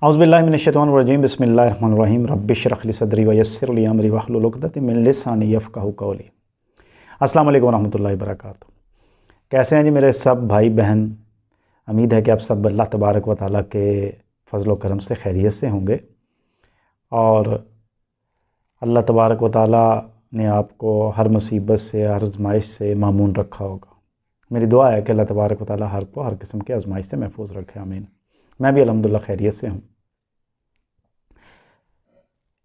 اعوذ باللہ من الشیطان الرجیم بسم اللہ الرحمن الرحیم رب اشرح لی صدری ویسر لی امری واحلل عقدۃ من لسانی یفقہوا قولی۔ السلام علیکم ورحمۃ اللہ وبرکاتہ۔ کیسے ہیں جی میرے سب بھائی بہن؟ امید ہے کہ آپ سب اللہ تبارک و تعالیٰ کے فضل و کرم سے خیریت سے ہوں گے، اور اللہ تبارک و تعالیٰ نے آپ کو ہر مصیبت سے، ہر آزمائش سے معمون رکھا ہوگا۔ میری دعا ہے کہ اللہ تبارک و تعالیٰ ہر قسم کے آزمائش سے محفوظ رکھے، آمین۔ میں بھی الحمدللہ خیریت سے ہوں۔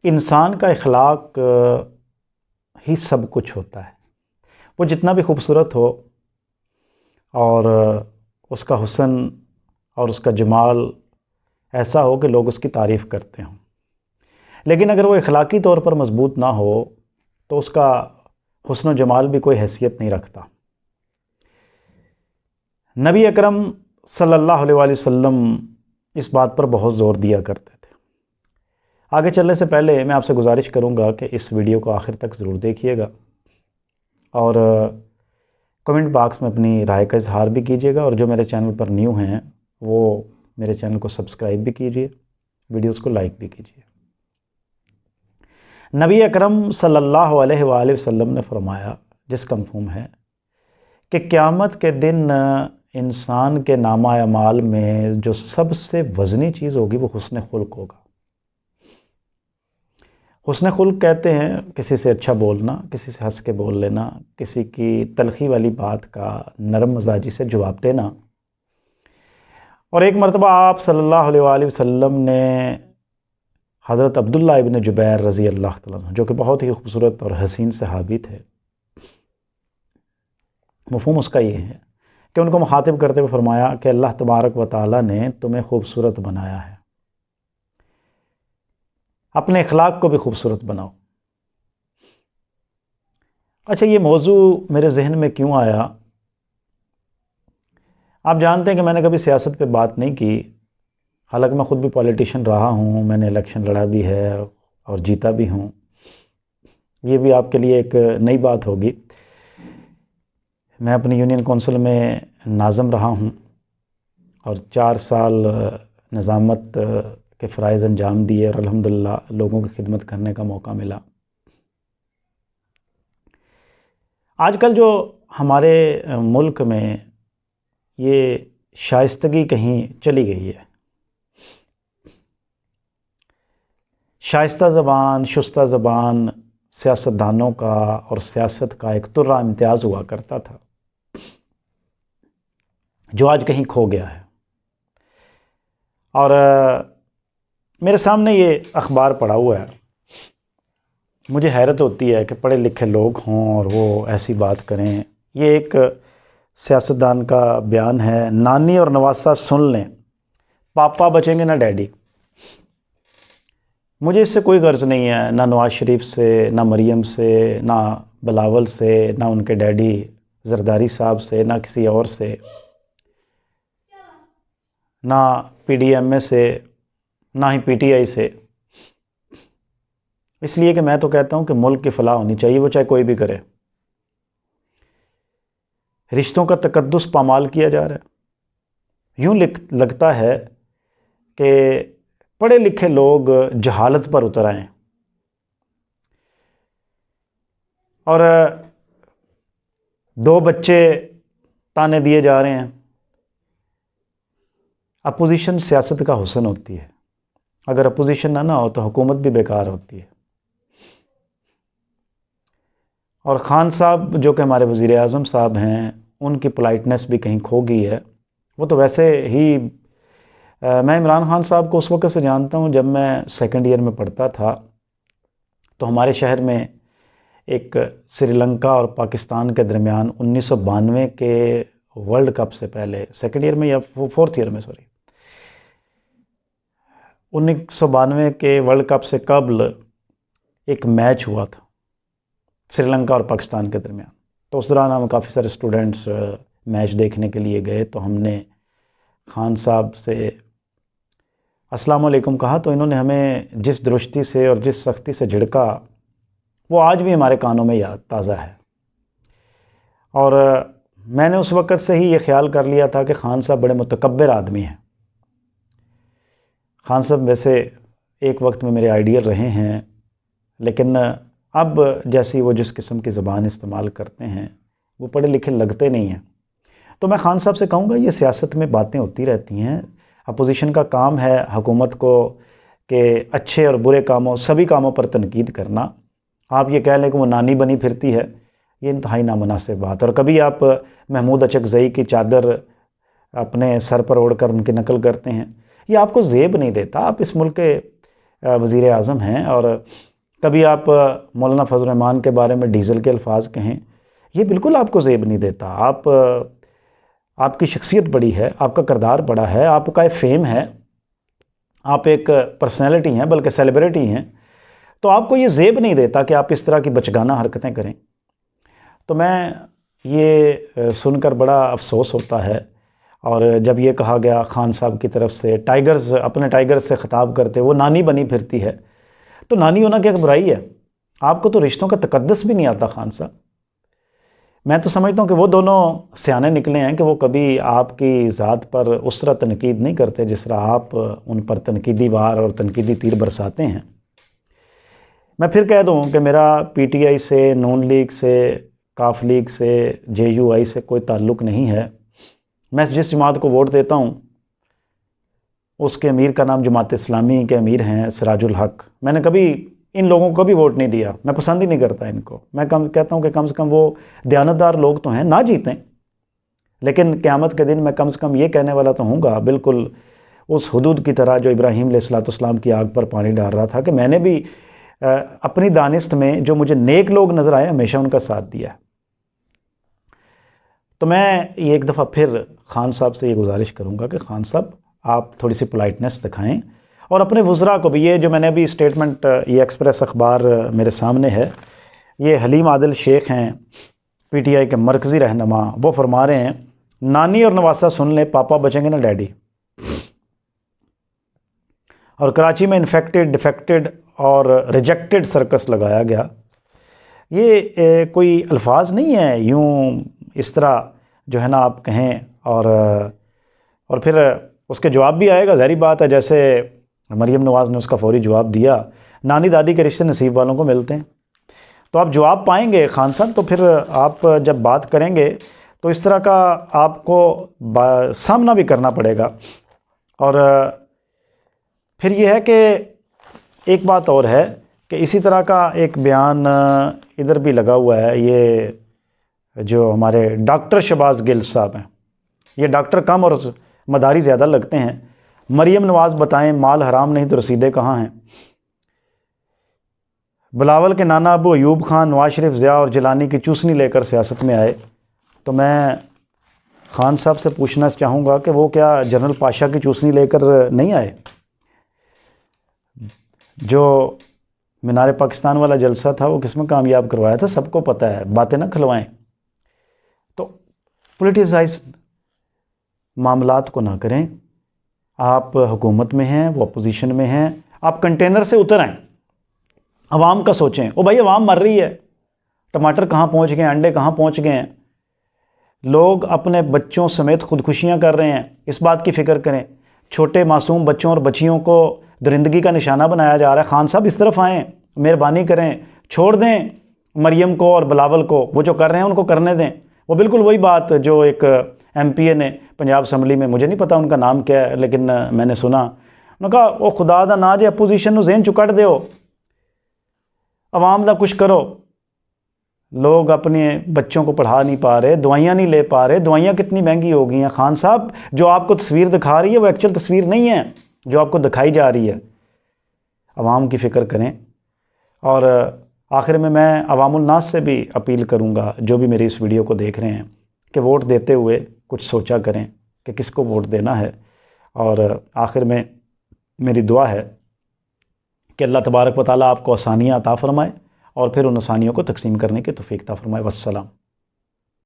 انسان کا اخلاق ہی سب کچھ ہوتا ہے۔ وہ جتنا بھی خوبصورت ہو اور اس کا حسن اور اس کا جمال ایسا ہو کہ لوگ اس کی تعریف کرتے ہوں، لیکن اگر وہ اخلاقی طور پر مضبوط نہ ہو تو اس کا حسن و جمال بھی کوئی حیثیت نہیں رکھتا۔ نبی اکرم صلی اللہ علیہ وآلہ وسلم اس بات پر بہت زور دیا کرتے تھے۔ آگے چلنے سے پہلے میں آپ سے گزارش کروں گا کہ اس ویڈیو کو آخر تک ضرور دیکھیے گا، اور کمنٹ باکس میں اپنی رائے کا اظہار بھی کیجیے گا، اور جو میرے چینل پر نیو ہیں وہ میرے چینل کو سبسکرائب بھی کیجیے، ویڈیوز کو لائک بھی کیجیے۔ نبی اکرم صلی اللہ علیہ وآلہ وسلم نے فرمایا، جس کا مفہوم ہے کہ قیامت کے دن انسان کے نامہ اعمال میں جو سب سے وزنی چیز ہوگی وہ حسن خلق ہوگا۔ حسن خلق کہتے ہیں کسی سے اچھا بولنا، کسی سے ہنس کے بول لینا، کسی کی تلخی والی بات کا نرم مزاجی سے جواب دینا۔ اور ایک مرتبہ آپ صلی اللہ علیہ وآلہ وسلم نے حضرت عبداللہ ابن جبیر رضی اللہ تعالیٰ عنہ، جو کہ بہت ہی خوبصورت اور حسین صحابی تھے، مفہوم اس کا یہ ہے کہ ان کو مخاطب کرتے ہوئے فرمایا کہ اللہ تبارک و تعالیٰ نے تمہیں خوبصورت بنایا ہے، اپنے اخلاق کو بھی خوبصورت بناؤ۔ اچھا، یہ موضوع میرے ذہن میں کیوں آیا؟ آپ جانتے ہیں کہ میں نے کبھی سیاست پہ بات نہیں کی، حالانکہ میں خود بھی پولیٹیشین رہا ہوں، میں نے الیکشن لڑا بھی ہے اور جیتا بھی ہوں۔ یہ بھی آپ کے لیے ایک نئی بات ہوگی۔ میں اپنی یونین کونسل میں ناظم رہا ہوں اور 4 سال نظامت کے فرائض انجام دیے، اور الحمدللہ لوگوں کی خدمت کرنے کا موقع ملا۔ آج کل جو ہمارے ملک میں یہ شائستگی کہیں چلی گئی ہے، شائستہ زبان، شستہ زبان سیاستدانوں کا اور سیاست کا ایک طرہ امتیاز ہوا کرتا تھا، جو آج کہیں کھو گیا ہے۔ اور میرے سامنے یہ اخبار پڑا ہوا ہے، مجھے حیرت ہوتی ہے کہ پڑھے لکھے لوگ ہوں اور وہ ایسی بات کریں۔ یہ ایک سیاستدان کا بیان ہے: نانی اور نواسہ سن لیں، پاپا بچیں گے نہ ڈیڈی۔ مجھے اس سے کوئی غرض نہیں ہے، نہ نواز شریف سے، نہ مریم سے، نہ بلاول سے، نہ ان کے ڈیڈی زرداری صاحب سے، نہ کسی اور سے، نہ پی ڈی ایم اے سے، نہ ہی پی ٹی آئی سے۔ اس لیے کہ میں تو کہتا ہوں کہ ملک کی فلاح ہونی چاہیے، وہ چاہے کوئی بھی کرے۔ رشتوں کا تقدس پامال کیا جا رہا ہے۔ یوں لگتا ہے کہ پڑھے لکھے لوگ جہالت پر اتر آئیں، اور 2 بچے تانے دیے جا رہے ہیں۔ اپوزیشن سیاست کا حسن ہوتی ہے، اگر اپوزیشن نہ ہو تو حکومت بھی بیکار ہوتی ہے۔ اور خان صاحب جو کہ ہمارے وزیر اعظم صاحب ہیں، ان کی پولائٹنس بھی کہیں کھو گئی ہے۔ وہ تو ویسے ہی، میں عمران خان صاحب کو اس وقت سے جانتا ہوں جب میں 2nd ایئر میں پڑھتا تھا، تو ہمارے شہر میں ایک سری لنکا اور پاکستان کے درمیان 1992 کے ورلڈ کپ سے پہلے، 2nd ایئر میں یا 4th ایئر میں، 1992 کے ورلڈ کپ سے قبل ایک میچ ہوا تھا سری لنکا اور پاکستان کے درمیان۔ تو اس دوران ہم کافی سارے اسٹوڈنٹس میچ دیکھنے کے لیے گئے، تو ہم نے خان صاحب سے السلام علیکم کہا، تو انہوں نے ہمیں جس درستی سے اور جس سختی سے جھڑکا، وہ آج بھی ہمارے کانوں میں یاد تازہ ہے۔ اور میں نے اس وقت سے ہی یہ خیال کر لیا تھا کہ خان صاحب بڑے متکبر آدمی ہیں۔ خان صاحب ویسے ایک وقت میں میرے آئیڈیل رہے ہیں، لیکن اب جیسی وہ جس قسم کی زبان استعمال کرتے ہیں وہ پڑھے لکھے لگتے نہیں ہیں۔ تو میں خان صاحب سے کہوں گا، یہ سیاست میں باتیں ہوتی رہتی ہیں، اپوزیشن کا کام ہے حکومت کو کہ اچھے اور برے کاموں سبھی کاموں پر تنقید کرنا۔ آپ یہ کہہ لیں کہ وہ نانی بنی پھرتی ہے، یہ انتہائی نامناسب بات۔ اور کبھی آپ محمود اچکزئی کی چادر اپنے سر پر اوڑھ کر ان کی نقل کرتے ہیں، یہ آپ کو زیب نہیں دیتا۔ آپ اس ملک کے وزیر اعظم ہیں، اور کبھی آپ مولانا فضل الرحمان کے بارے میں ڈیزل کے الفاظ کہیں، یہ بالکل آپ کو زیب نہیں دیتا۔ آپ کی شخصیت بڑی ہے، آپ کا کردار بڑا ہے، آپ کا ایک فیم ہے، آپ ایک پرسنالٹی ہیں، بلکہ سیلیبریٹی ہیں، تو آپ کو یہ زیب نہیں دیتا کہ آپ اس طرح کی بچگانہ حرکتیں کریں۔ تو میں یہ سن کر بڑا افسوس ہوتا ہے، اور جب یہ کہا گیا خان صاحب کی طرف سے اپنے ٹائیگرز سے خطاب کرتے وہ نانی بنی پھرتی ہے، تو نانی ہونا کیا برائی ہے؟ آپ کو تو رشتوں کا تقدس بھی نہیں آتا خان صاحب۔ میں تو سمجھتا ہوں کہ وہ دونوں سیانے نکلے ہیں کہ وہ کبھی آپ کی ذات پر اس طرح تنقید نہیں کرتے جس طرح آپ ان پر تنقیدی وار اور تنقیدی تیر برساتے ہیں۔ میں پھر کہہ دوں کہ میرا پی ٹی آئی سے، نون لیگ سے، کاف لیگ سے، جے یو آئی سے کوئی تعلق نہیں ہے۔ میں جس جماعت کو ووٹ دیتا ہوں اس کے امیر کا نام جماعت اسلامی کے امیر ہیں سراج الحق۔ میں نے کبھی ان لوگوں کو بھی ووٹ نہیں دیا، میں پسند ہی نہیں کرتا ان کو۔ میں کہتا ہوں کہ کم سے کم وہ دیانتدار لوگ تو ہیں، نہ جیتیں، لیکن قیامت کے دن میں کم سے کم یہ کہنے والا تو ہوں گا، بالکل اس حدود کی طرح جو ابراہیم علیہ السلام کی آگ پر پانی ڈال رہا تھا، کہ میں نے بھی اپنی دانست میں جو مجھے نیک لوگ نظر آئے ہمیشہ ان کا ساتھ دیا۔ تو میں یہ ایک دفعہ پھر خان صاحب سے یہ گزارش کروں گا کہ خان صاحب آپ تھوڑی سی پولائٹنس دکھائیں، اور اپنے وزراء کو بھی، یہ جو میں نے ابھی اسٹیٹمنٹ، یہ ایکسپریس اخبار میرے سامنے ہے، یہ حلیم عادل شیخ ہیں پی ٹی آئی کے مرکزی رہنما، وہ فرما رہے ہیں نانی اور نواسہ سن لیں، پاپا بچیں گے نا ڈیڈی۔ اور کراچی میں انفیکٹڈ، ڈیفیکٹڈ اور ریجیکٹڈ سرکس لگایا گیا۔ یہ کوئی الفاظ نہیں ہیں یوں اس طرح جو ہے نا آپ کہیں، اور پھر اس کے جواب بھی آئے گا، ظاہری بات ہے، جیسے مریم نواز نے اس کا فوری جواب دیا، نانی دادی کے رشتے نصیب والوں کو ملتے ہیں۔ تو آپ جواب پائیں گے خان صاحب، تو پھر آپ جب بات کریں گے تو اس طرح کا آپ کو سامنا بھی کرنا پڑے گا۔ اور پھر یہ ہے کہ ایک بات اور ہے کہ اسی طرح کا ایک بیان ادھر بھی لگا ہوا ہے، یہ جو ہمارے ڈاکٹر شہباز گل صاحب ہیں، یہ ڈاکٹر کم اور مداری زیادہ لگتے ہیں۔ مریم نواز بتائیں مال حرام نہیں تو رسیدیں کہاں ہیں؟ بلاول کے نانا ابو ایوب خان نواز شریف، ضیاء اور جیلانی کی چوسنی لے کر سیاست میں آئے، تو میں خان صاحب سے پوچھنا چاہوں گا کہ وہ کیا جنرل پاشا کی چوسنی لے کر نہیں آئے؟ جو مینار پاکستان والا جلسہ تھا وہ کس میں کامیاب کروایا تھا، سب کو پتہ ہے، باتیں نہ کھلوائیں۔ تو پولیٹیسائز معاملات کو نہ کریں۔ آپ حکومت میں ہیں، وہ اپوزیشن میں ہیں، آپ کنٹینر سے اتر آئیں، عوام کا سوچیں۔ او بھائی عوام مر رہی ہے، ٹماٹر کہاں پہنچ گئے ہیں، انڈے کہاں پہنچ گئے ہیں، لوگ اپنے بچوں سمیت خودکشیاں کر رہے ہیں، اس بات کی فکر کریں۔ چھوٹے معصوم بچوں اور بچیوں کو درندگی کا نشانہ بنایا جا رہا ہے۔ خان صاحب اس طرف آئیں، مہربانی کریں، چھوڑ دیں مریم کو اور بلاول کو، وہ جو کر رہے ہیں ان کو کرنے دیں۔ وہ بالکل وہی بات جو ایک ایم پی اے نے پنجاب اسمبلی میں، مجھے نہیں پتا ان کا نام کیا ہے، لیکن میں نے سنا، انہوں نے کہا او خدا دا نا جے اپوزیشن نو ذہن چو کڈ دیو، عوام دا کچھ کرو۔ لوگ اپنے بچوں کو پڑھا نہیں پا رہے، دوائیاں نہیں لے پا رہے، دوائیاں کتنی مہنگی ہو گئی ہیں۔ خان صاحب جو آپ کو تصویر دکھا رہی ہے وہ ایکچوئل تصویر نہیں ہے جو آپ کو دکھائی جا رہی ہے۔ عوام کی فکر کریں۔ اور آخر میں عوام الناس سے بھی اپیل کروں گا، جو بھی میری اس ویڈیو کو دیکھ رہے ہیں، کہ ووٹ دیتے ہوئے کچھ سوچا کریں کہ کس کو ووٹ دینا ہے۔ اور آخر میں میری دعا ہے کہ اللہ تبارک و تعالیٰ آپ کو آسانیاں عطا فرمائے، اور پھر ان آسانیوں کو تقسیم کرنے کی توفیق عطا فرمائے۔ والسلام۔